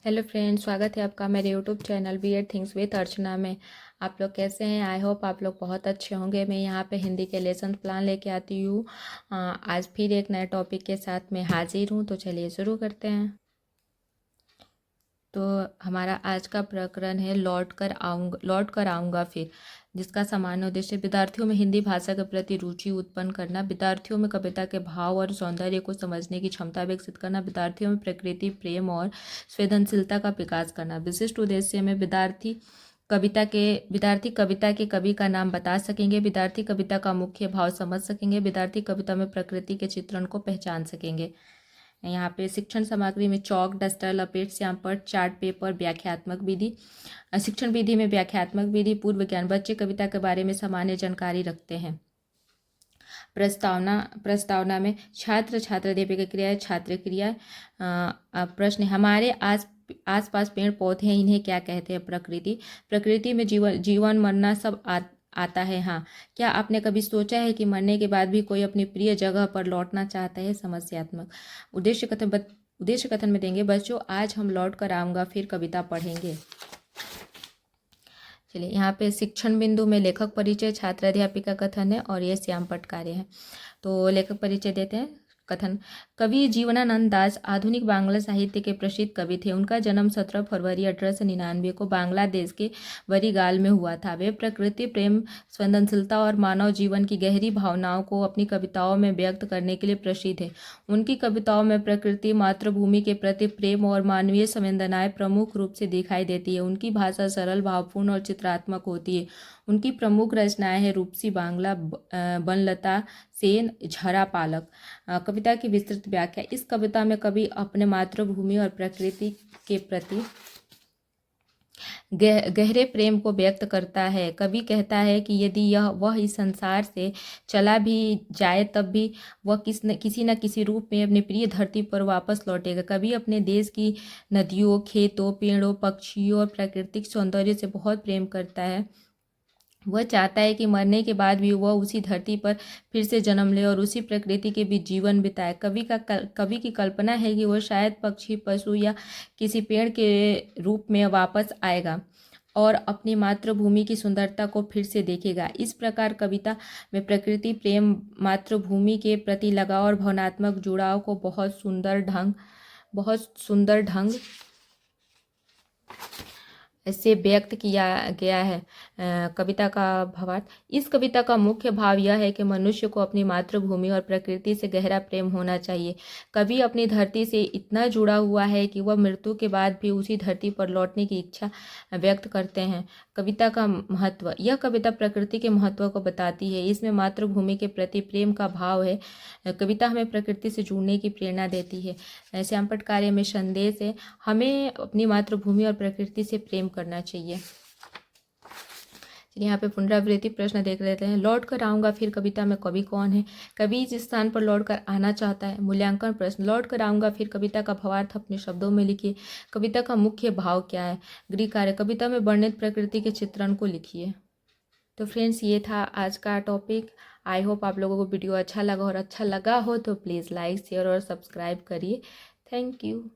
Hello friends, स्वागत है आपका मेरे YouTube channel weird things with Archana में। आप लोग कैसे हैं? आई होप आप लोग बहुत अच्छे होंगे। मैं यहाँ पे हिंदी के लेसन प्लान लेके आती हूँ। आज फिर एक नए टॉपिक के साथ मैं हाजिर हूँ, तो चलिए शुरू करते हैं। तो हमारा आज का प्रकरण है लौट कर आऊँगा फिर, जिसका सामान्य उद्देश्य विद्यार्थियों में हिंदी भाषा के प्रति रुचि उत्पन्न करना, विद्यार्थियों में कविता के भाव और सौंदर्य को समझने की क्षमता विकसित करना, विद्यार्थियों में प्रकृति प्रेम और संवेदनशीलता का विकास करना। विशिष्ट उद्देश्य में विद्यार्थी कविता के कवि का नाम बता सकेंगे, विद्यार्थी कविता का मुख्य भाव समझ सकेंगे, विद्यार्थी कविता में प्रकृति के चित्रण को पहचान सकेंगे। यहाँ पे शिक्षण सामग्री में चौक, डस्टर, लपेट, श्यामपट्ट, चार्ट पेपर, व्याख्यात्मक विधि। शिक्षण विधि में व्याख्यात्मक विधि, पूर्व ज्ञान। बच्चे कविता के बारे में सामान्य जानकारी रखते हैं। प्रस्तावना में छात्र छात्र दीपिका क्रिया, छात्र क्रिया। प्रश्न, हमारे आसपास पेड़ पौधे हैं, इन्हें क्या कहते हैं? प्रकृति में जीवन मरना सब आता है। हाँ, क्या आपने कभी सोचा है कि मरने के बाद भी कोई अपनी प्रिय जगह पर लौटना चाहता है? समस्यात्मक। उद्देश्य कथन में देंगे, बच्चों आज हम लौट कर आऊँगा फिर कविता पढ़ेंगे। चलिए, यहाँ पे शिक्षण बिंदु में लेखक परिचय, छात्र अध्यापिका कथन है और ये श्यामपट्ट कार्य है। तो लेखक परिचय देते हैं। कथन, कवि जीवनानंद दास आधुनिक बांग्ला साहित्य के प्रसिद्ध कवि थे। उनका जन्म 17 फरवरी 1899 को बांग्लादेश के वरीगाल में हुआ था। वे प्रकृति प्रेम, संवेदनशीलता और मानव जीवन की गहरी भावनाओं को अपनी कविताओं में व्यक्त करने के लिए प्रसिद्ध है। उनकी कविताओं में प्रकृति, मातृभूमि के प्रति प्रेम और मानवीय संवेदनाएं प्रमुख रूप से दिखाई देती है। उनकी भाषा सरल, भावपूर्ण और चित्रात्मक होती है। उनकी प्रमुख रचनाएं हैं रूपसी बांग्ला, बनलता सेन, झरा पालक। कविता की विस्तृत व्याख्या। इस कविता में कवि अपने मातृभूमि और प्रकृति के प्रति गहरे प्रेम को व्यक्त करता है। कवि कहता है कि यदि वह इस संसार से चला भी जाए तब भी वह किसी न किसी रूप में अपनी प्रिय धरती पर वापस लौटेगा। कवि अपने देश की नदियों, खेतों, पेड़ों, पक्षियों और प्राकृतिक सौंदर्य से बहुत प्रेम करता है। वह चाहता है कि मरने के बाद भी वह उसी धरती पर फिर से जन्म ले और उसी प्रकृति के बीच जीवन बिताए। कवि की कल्पना है कि वह शायद पक्षी, पशु या किसी पेड़ के रूप में वापस आएगा और अपनी मातृभूमि की सुंदरता को फिर से देखेगा। इस प्रकार कविता में प्रकृति प्रेम, मातृभूमि के प्रति लगाव और भावनात्मक जुड़ाव को बहुत सुंदर ढंग से व्यक्त किया गया है। कविता का भावार्थ। इस कविता का मुख्य भाव यह है कि मनुष्य को अपनी मातृभूमि और प्रकृति से गहरा प्रेम होना चाहिए। कवि अपनी धरती से इतना जुड़ा हुआ है कि वह मृत्यु के बाद भी उसी धरती पर लौटने की इच्छा व्यक्त करते हैं। कविता का महत्व। यह कविता प्रकृति के महत्व को बताती है। इसमें मातृभूमि के प्रति प्रेम का भाव है। कविता हमें प्रकृति से जुड़ने की प्रेरणा देती है। श्यामपट्ट कार्य में संदेश है, हमें अपनी मातृभूमि और प्रकृति से प्रेम करना चाहिए। यहाँ पे पुनरावृत्ति प्रश्न देख लेते हैं। लौट कर आऊँगा फिर कविता में कवि कौन है? कवि जिस स्थान पर लौट कर आना चाहता है। मूल्यांकन प्रश्न। लौट कर आऊँगा फिर कविता का भावार्थ अपने शब्दों में लिखिए। कविता का मुख्य भाव क्या है? गृह कार्य। कविता में वर्णित प्रकृति के चित्रण को लिखिए। तो फ्रेंड्स, ये था आज का टॉपिक। आई होप आप लोगों को वीडियो अच्छा लगा, और अच्छा लगा हो तो प्लीज़ लाइक, शेयर और सब्सक्राइब करिए। Thank you.